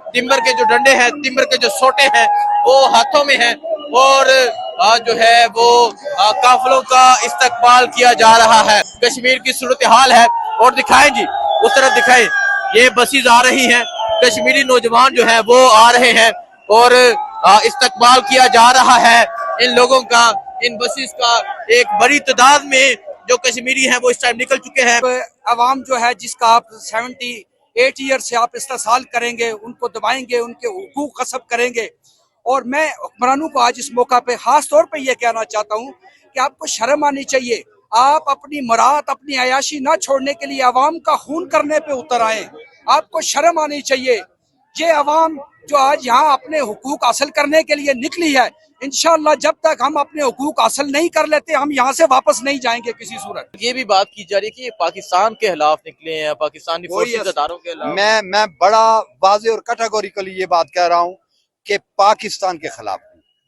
तिम्बर के जो डंडे हैं, तिम्बर के जो सोटे हैं वो हाथों में हैं और जो है वो काफिलों का इस्तकबाल किया जा रहा है। कश्मीर की सूरत हाल है और दिखाएं जी, उस तरफ दिखाएं, ये बसेज आ रही हैं, कश्मीरी नौजवान जो है वो आ रहे हैं और इस्तकबाल किया जा रहा है इन लोगों का, इन बसेस का। एक बड़ी तादाद में जो कश्मीरी हैं वो इस टाइम निकल चुके हैं। अवाम जो है जिसका आप 78 ईयर से आप इस्तेसाल करेंगे, उनको दबाएंगे, उनके हुकूक गस्ब करेंगे। और मैं हुक्मरानों को आज इस मौका पे खास तौर पे ये कहना चाहता हूँ कि आपको शर्म आनी चाहिए। आप अपनी मुराद, अपनी अयाशी ना छोड़ने के लिए अवाम का खून करने पे उतर आए। आपको शर्म आनी चाहिए। ये अवाम जो आज यहाँ अपने हुकूक हासिल करने के लिए निकली है, इंशाअल्लाह जब तक हम अपने हुकूक हासिल नहीं कर लेते, हम यहाँ से वापस नहीं जाएंगे किसी सूरत। ये भी बात की जा रही है कि ये पाकिस्तान के खिलाफ निकले हैं, पाकिस्तानी फोर्सेस अदारों के खिलाफ। मैं बड़ा वाज़ेह और कैटेगोरिकली ये बात कह रहा हूँ कि पाकिस्तान के खिलाफ,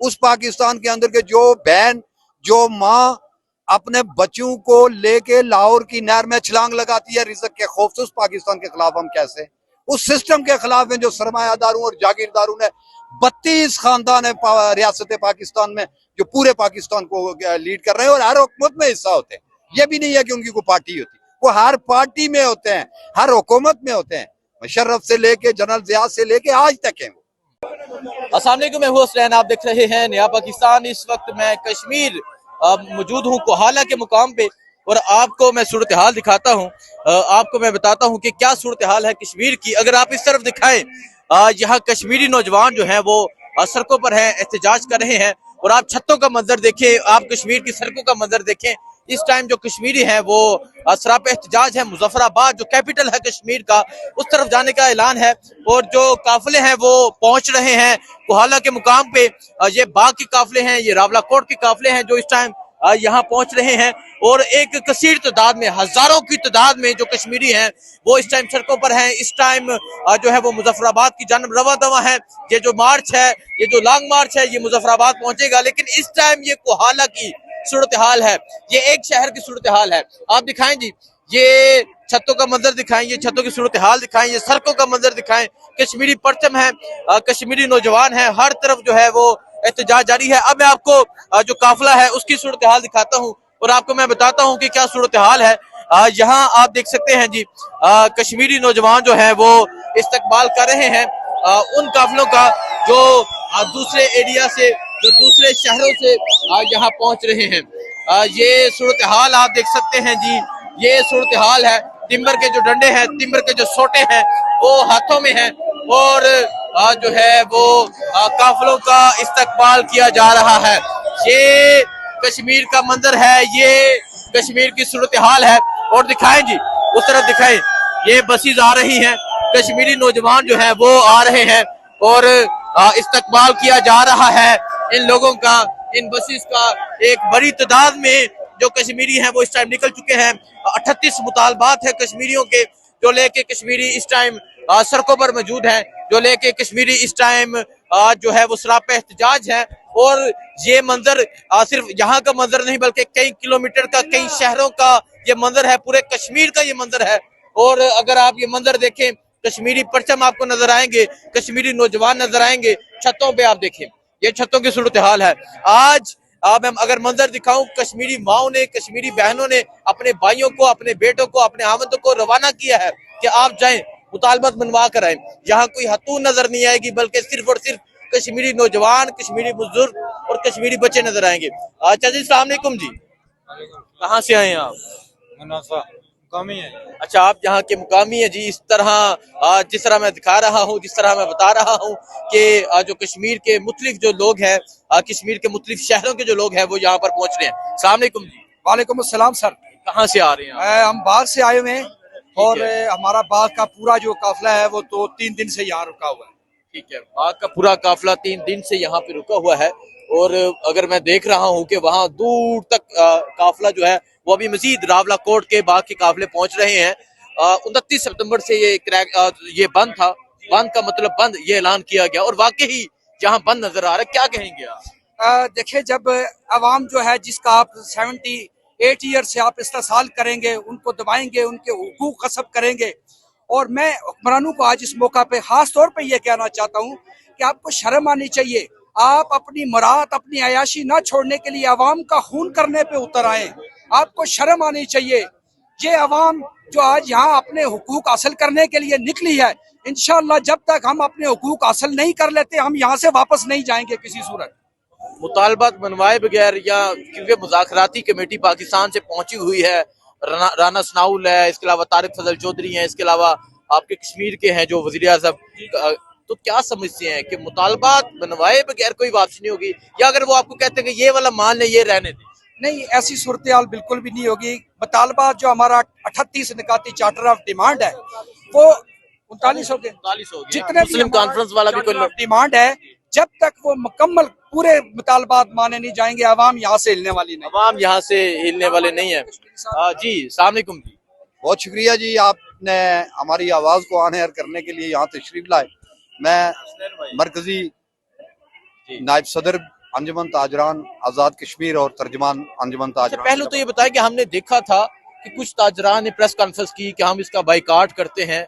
उस पाकिस्तान के अंदर के जो बहन, जो माँ अपने बच्चों को लेके लाहौर की नहर में छलांग लगाती है रिज़्क के खौफ से, उस पाकिस्तान के खिलाफ हम कैसे, उस सिस्टम के खिलाफ हैं जो सरमायादारों और जागीरदारों ने 32 खानदान है रियासत पाकिस्तान में जो पूरे पाकिस्तान को लीड कर रहे हैं और हर हुकूमत में हिस्सा होते हैं। ये भी नहीं है कि उनकी कोई पार्टी होती, वो हर पार्टी में होते हैं, हर हुकूमत में होते हैं। मुशर्रफ से लेके जनरल ज़िया से लेके आज तक हैं। अस्सलाम वालेकुम, मैं हूं हुसैन, आप देख रहे हैं नया पाकिस्तान। इस वक्त मैं कश्मीर मौजूद हूं, कोहाला के मुकाम पे, और आपको मैं सूरत हाल दिखाता हूं। आपको मैं बताता हूं कि क्या सूरत हाल है कश्मीर की। अगर आप इस तरफ दिखाएं, यहाँ कश्मीरी नौजवान जो हैं वो सड़कों पर हैं, एहतजाज कर रहे हैं। और आप छतों का मंजर देखें, आप कश्मीर की सड़कों का मंजर देखें। इस टाइम जो कश्मीरी हैं वो सराप एहतजाज है। मुजफ्फराबाद जो कैपिटल है कश्मीर का, उस तरफ जाने का ऐलान है और जो काफिले हैं वो पहुंच रहे हैं कोहाला के मुकाम पे। ये बाग के काफिले हैं, ये रावलाकोट के काफिले हैं जो इस टाइम यहाँ पहुंच रहे हैं। और एक कसीर तादाद में, हजारों की तादाद में जो कश्मीरी हैं वो इस टाइम सड़कों पर हैं। इस टाइम जो है वो मुजफ्फराबाद की जानब रवा दवा है। ये जो मार्च है, ये जो लॉन्ग मार्च है, ये मुजफ्फराबाद पहुंचेगा। लेकिन इस टाइम ये कोहाला की सूरत हाल है, ये एक शहर की सूरत हाल है। आप दिखाएं जी, ये छतों का मंजर दिखाएं, ये छतों की सूरत हाल दिखाएं, ये सड़कों का मंजर दिखाएं। कश्मीरी परचम है, कश्मीरी नौजवान है, हर तरफ जो है वो एहतजाज जारी है। अब मैं आपको जो काफिला है उसकी सूरत हाल दिखाता हूँ और आपको मैं बताता हूँ कि क्या सूरत हाल है। यहाँ आप देख सकते हैं जी, कश्मीरी नौजवान जो है वो इस्तकबाल कर रहे हैं उन काफिलों का जो दूसरे एरिया से, जो दूसरे शहरों से यहाँ पहुंच रहे हैं। ये सूरत हाल आप देख सकते हैं जी, ये सूरत हाल है। तिम्बर के जो डंडे हैं, तिम्बर के जो सोटे हैं वो हाथों में हैं और जो है वो काफिलों का इस्तकबाल किया जा रहा है। ये कश्मीर का मंजर है, ये कश्मीर की सूरत हाल है। और दिखाएं जी, उस तरफ दिखाएं, ये बसेज आ रही हैं, कश्मीरी नौजवान जो है वो आ रहे हैं और इस्तकबाल किया जा रहा है इन लोगों का, इन बसेस का। एक बड़ी तादाद में जो कश्मीरी हैं वो इस टाइम निकल चुके हैं। 38 मुतालबात है कश्मीरियों के जो लेके कश्मीरी इस टाइम सड़कों पर मौजूद हैं, जो लेके कश्मीरी इस टाइम जो है वो सरापे एहतजाज है। और ये मंजर सिर्फ यहाँ का मंजर नहीं बल्कि कई किलोमीटर का, कई शहरों का ये मंजर है, पूरे कश्मीर का ये मंजर है। और अगर आप ये मंजर देखें, कश्मीरी परचम आपको नजर आएंगे, कश्मीरी नौजवान नजर आएंगे। छतों पे आप देखें, ये छतों की सूरत हाल है। आज मैं अगर मंजर दिखाऊं, कश्मीरी माओ ने, कश्मीरी बहनों ने अपने भाइयों को, अपने बेटों को, अपने आमदों को रवाना किया है कि आप जाएं, मुतालबत मनवा कर आए। यहाँ कोई हतून नजर नहीं आएगी बल्कि सिर्फ और सिर्फ कश्मीरी नौजवान, कश्मीरी बुजुर्ग और कश्मीरी बच्चे नजर आएंगे। अच्छा जी, अस्सलाम वालेकुम जी, कहाँ से आए हैं आप? मुकामी है। अच्छा, आप यहाँ के मुकामी है जी। इस तरह जिस तरह मैं दिखा रहा हूँ, जिस तरह मैं बता रहा हूँ कि जो कश्मीर के मुख्तलिफ जो लोग हैं, कश्मीर के मुख्तलिफ शहरों के जो लोग हैं वो यहाँ पर पहुंच रहे हैं। अस्सलाम वालेकुम जी। वालेकुम अस्सलाम सर। कहाँ से आ रहे हैं आप? हम बाग से आए हुए हैं और हमारा बाग का पूरा जो काफिला है वो तो 3 दिन से यहाँ रुका हुआ है। ठीक है, बाग का पूरा काफिला 3 दिन से यहाँ पे रुका हुआ है। और अगर मैं देख रहा हूँ कि वहाँ दूर तक काफिला जो है वो अभी मजीद रावलाकोट के बाग के काफिले पहुंच रहे हैं। 29 सितंबर से ये बंद था। बंद का मतलब बंद, ये ऐलान किया गया और वाकई यहाँ बंद नजर आ रहा है। क्या कहेंगे आप? देखिए, जब अवाम जो है जिसका आप 78 ईयर से आप इस्तेसाल करेंगे, उनको दबाएंगे, उनके हुकूक गस्ब करेंगे। और मैं हुक्मरानों को आज इस मौका पे खास तौर पे ये कहना चाहता हूँ कि आपको शर्म आनी चाहिए। आप अपनी मुराद, अपनी अयाशी ना छोड़ने के लिए अवाम का खून करने पे उतर आए। आपको शर्म आनी चाहिए। ये अवाम जो आज यहाँ अपने हुकूक हासिल करने के लिए निकली है, इंशाअल्लाह जब तक हम अपने हुकूक हासिल नहीं कर लेते, हम यहाँ से वापस नहीं जाएंगे किसी सूरत। मुतालबात मनवाए बगैर, या क्योंकि मुज़ाकराती कमेटी पाकिस्तान से पहुंची हुई है, राना सनाउल है, इसके अलावा तारिक फजल चौधरी हैं, इसके अलावा आपके कश्मीर के हैं जो वजीर आज़म, तो क्या समझते हैं कि मुतालबात मनवाए बगैर कोई वापसी नहीं होगी, या अगर वो आपको कहते हैं कि ये वाला मान ले, ये रहने दें? नहीं, ऐसी सूरत हाल बिल्कुल भी नहीं होगी। मुतालबात जो हमारा 38 निकाती चार्टर ऑफ डिमांड है वो 39 हो गए, 39 हो गया। जितने मुस्लिम कॉन्फ्रेंस वाला भी कोई डिमांड है, जब तक वो मुकम्मल पूरे मुतालबात माने नहीं जाएंगे, अवाम यहाँ से हिलने वाली नहीं। अवाम यहाँ से हिलने वाले नहीं है। जी, अस्सलाम वालेकुम जी। बहुत शुक्रिया जी, आपने हमारी आवाज को ऑन एयर करने के लिए यहाँ तशरीफ लाए। मैं मरकजी नायब सदर अंजुमन ताजरान आजाद कश्मीर और तर्जमान अंजुमन ताजरान। पहले तो ये बताया कि हमने देखा था कि कुछ ताजरान ने प्रेस कॉन्फ्रेंस की कि हम इसका बाइकाट करते हैं,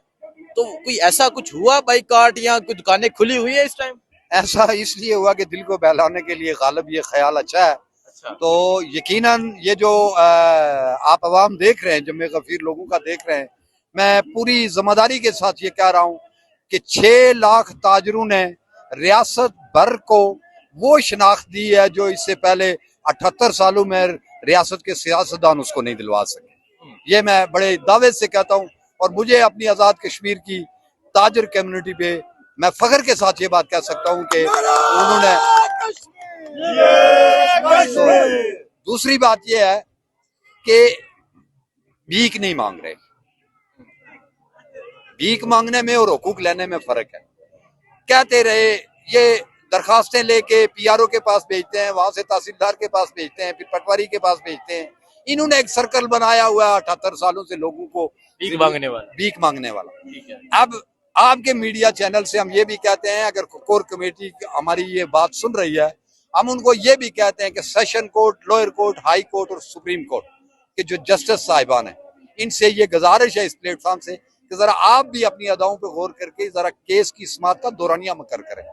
तो कोई ऐसा कुछ हुआ बाइकाट, या कोई दुकानें खुली हुई है इस टाइम? ऐसा इसलिए हुआ कि दिल को बहलाने के लिए गालिब ये ख्याल अच्छा है। तो यकीनन ये जो आप अवाम देख रहे हैं, जम्मे गफीर लोगों का देख रहे हैं, मैं पूरी जिम्मेदारी के साथ ये कह रहा हूँ कि 6 लाख ताजरों ने रियासत भर को वो शनाख्त दी है जो इससे पहले 78 सालों में रियासत के सियासतदान उसको नहीं दिलवा सके। ये मैं बड़े दावे से कहता हूँ, और मुझे अपनी आजाद कश्मीर की ताजर कम्युनिटी पे मैं फख्र के साथ ये बात कह सकता हूँ कि उन्होंने। दूसरी बात यह है कि भीख नहीं मांग रहे। भीख मांगने में और हुकूक लेने में फर्क है। कहते रहे ये दरखास्तें लेके पीआरओ के पास भेजते हैं, वहां से तहसीलदार के पास भेजते हैं, फिर पटवारी के पास भेजते हैं। इन्होंने एक सर्कल बनाया हुआ है 78 सालों से लोगों को भीख मांगने वाला। अब आपके मीडिया चैनल से हम ये भी कहते हैं, अगर कोर कमेटी हमारी ये बात सुन रही है, हम उनको ये भी कहते हैं कि session court, lower court, high court और सुप्रीम कोर्ट के जो जस्टिस साहिबान हैं, इनसे ये गुजारिश है इस प्लेटफॉर्म से कि जरा आप भी अपनी अदाओं पे गौर करके जरा केस की समात का दौरानिया मकर करें।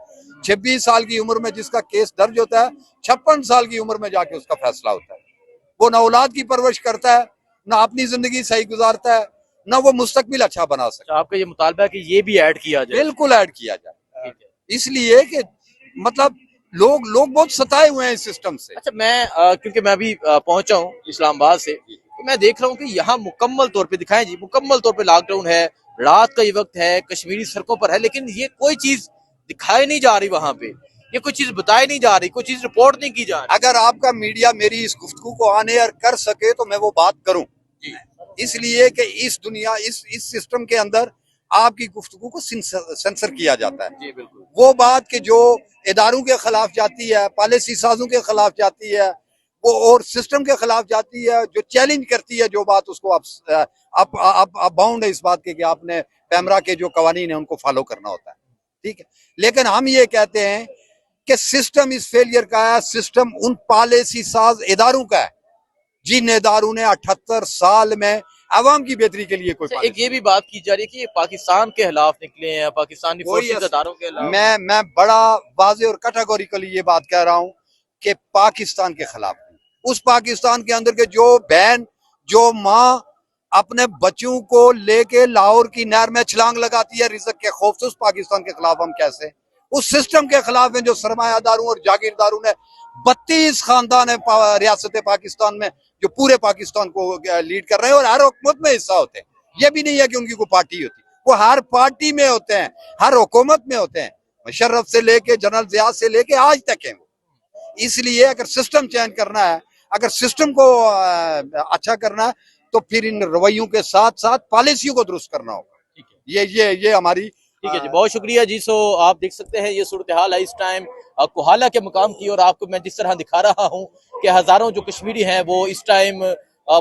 26 साल की उम्र में जिसका केस दर्ज होता है, 56 साल की उम्र में जाके उसका फैसला होता है। वो ना औलाद की परवरिश करता है, ना अपनी जिंदगी सही गुजारता है, ना वो मुस्तकबिल अच्छा बना सकता। आपका ये मुतालबा है कि ये भी ऐड किया जाए? बिल्कुल ऐड किया जाए, इसलिए कि मतलब लोग बहुत सताए हुए हैं इस सिस्टम से। अच्छा, मैं क्योंकि मैं अभी पहुंचा हूँ इस्लामाबाद से, तो मैं देख रहा हूँ कि यहाँ मुकम्मल तौर पे दिखाएं जी, मुकम्मल तौर पे लॉकडाउन है, रात का ये वक्त है, कश्मीरी सड़कों पर है, लेकिन ये कोई चीज दिखाई नहीं जा रही वहां पे, ये कोई चीज बताई नहीं जा रही, कोई चीज रिपोर्ट नहीं की जा रही। अगर आपका मीडिया मेरी इस गुफ्तगू को ऑन एयर कर सके तो मैं वो बात करूं, इसलिए कि इस दुनिया इस सिस्टम के अंदर आपकी गुफ्तगू को सेंसर किया जाता है। जी बिल्कुल। वो बात कि जो इदारों के खिलाफ जाती है, पॉलिसी साजों के खिलाफ जाती है, वो और सिस्टम के खिलाफ जाती है, जो चैलेंज करती है जो बात, उसको आप बाउंड है इस बात के कि आपने पैमरा के जो कवानीन है उनको फॉलो करना होता है, ठीक है। लेकिन हम ये कहते हैं कि सिस्टम इस फेलियर का है, सिस्टम उन पॉलिसी साज इदारों का है जिन इदारों ने 78 साल में अवाम की बेहतरी के लिए कोई। एक ये भी बात की जा रही है कि ये पाकिस्तान के खिलाफ निकले हैं, पाकिस्तानी फोर्सेस इदारों के खिलाफ। मैं बड़ा वाज़ेह और कैटेगोरिकली ये बात कह रहा हूं कि पाकिस्तान के खिलाफ, उस पाकिस्तान के अंदर के जो बहन, जो माँ अपने बच्चों को लेके लाहौर की नहर में छलांग लगाती है रिज़्क के खौफ से, उस पाकिस्तान के खिलाफ हम कैसे, उस सिस्टम के खिलाफ में जो सरमायादारों और जागीरदारों ने 32 खानदान है रियासत पाकिस्तान में जो पूरे पाकिस्तान को लीड कर रहे हैं और हर हुकूमत में हिस्सा होते हैं। ये भी नहीं है कि उनकी कोई पार्टी होती, वो हर पार्टी में होते हैं, हर हुकूमत में होते हैं, मुशर्रफ से लेके जनरल ज़िया से लेके आज तक है वो। इसलिए अगर सिस्टम चेंज करना है, अगर सिस्टम को अच्छा करना है, तो फिर इन रवैयों के साथ साथ पॉलिसियों को दुरुस्त करना होगा। ये हमारी। ठीक है जी, बहुत शुक्रिया जी। सो आप देख सकते हैं ये सूरत हाल है इस टाइम कोहाला के मुकाम की, और आपको मैं जिस तरह दिखा रहा हूँ कि हजारों जो कश्मीरी हैं वो इस टाइम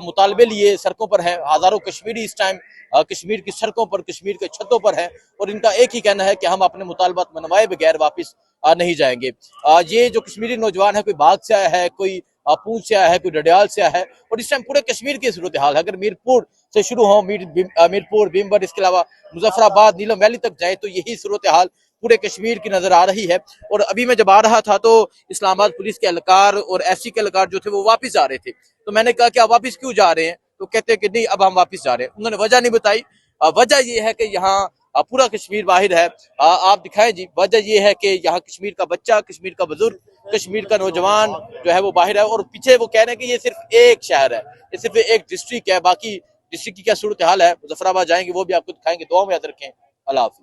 मुतालबे लिए सड़कों पर हैं। हजारों कश्मीरी इस टाइम कश्मीर की सड़कों पर, कश्मीर के छतों पर हैं, और इनका एक ही कहना है कि हम अपने मुतालबात मनवाए बगैर वापस नहीं जाएंगे। ये जो कश्मीरी नौजवान है, कोई बाग से आया है, कोई पूंछ से आया है, कोई डडियाल से आया है, और इस टाइम पूरे कश्मीर की सूरत हाल है। अगर मीरपुर से शुरू हो, मीरपुर, भीमगढ़, इसके अलावा मुजफ्फराबाद, नीलम वैली तक जाए तो यही सूरत हाल पूरे कश्मीर की नजर आ रही है। और अभी मैं जब आ रहा था तो इस्लामाबाद पुलिस के एहलकार और एससी के एहलकार जो थे वो वापस जा रहे थे, तो मैंने कहा कि आप वापस क्यों जा रहे हैं, तो कहते हैं कि नहीं अब हम वापस जा रहे हैं। उन्होंने वजह नहीं बताई। वजह ये है कि यहाँ पूरा कश्मीर बाहर है। आप दिखाएं जी, वजह ये है कि यहाँ कश्मीर का बच्चा, कश्मीर का बुजुर्ग, कश्मीर का नौजवान जो है वो बाहर है। और पीछे वो कह रहे हैं कि ये सिर्फ एक शहर है, ये सिर्फ एक डिस्ट्रिक्ट है, बाकी डिस्ट्रिक्ट की क्या सूरत हाल है मुजफ्फराबाद जाएंगे वो भी आपको दिखाएंगे। दुआ में याद रखें। अल्लाह हाफिज।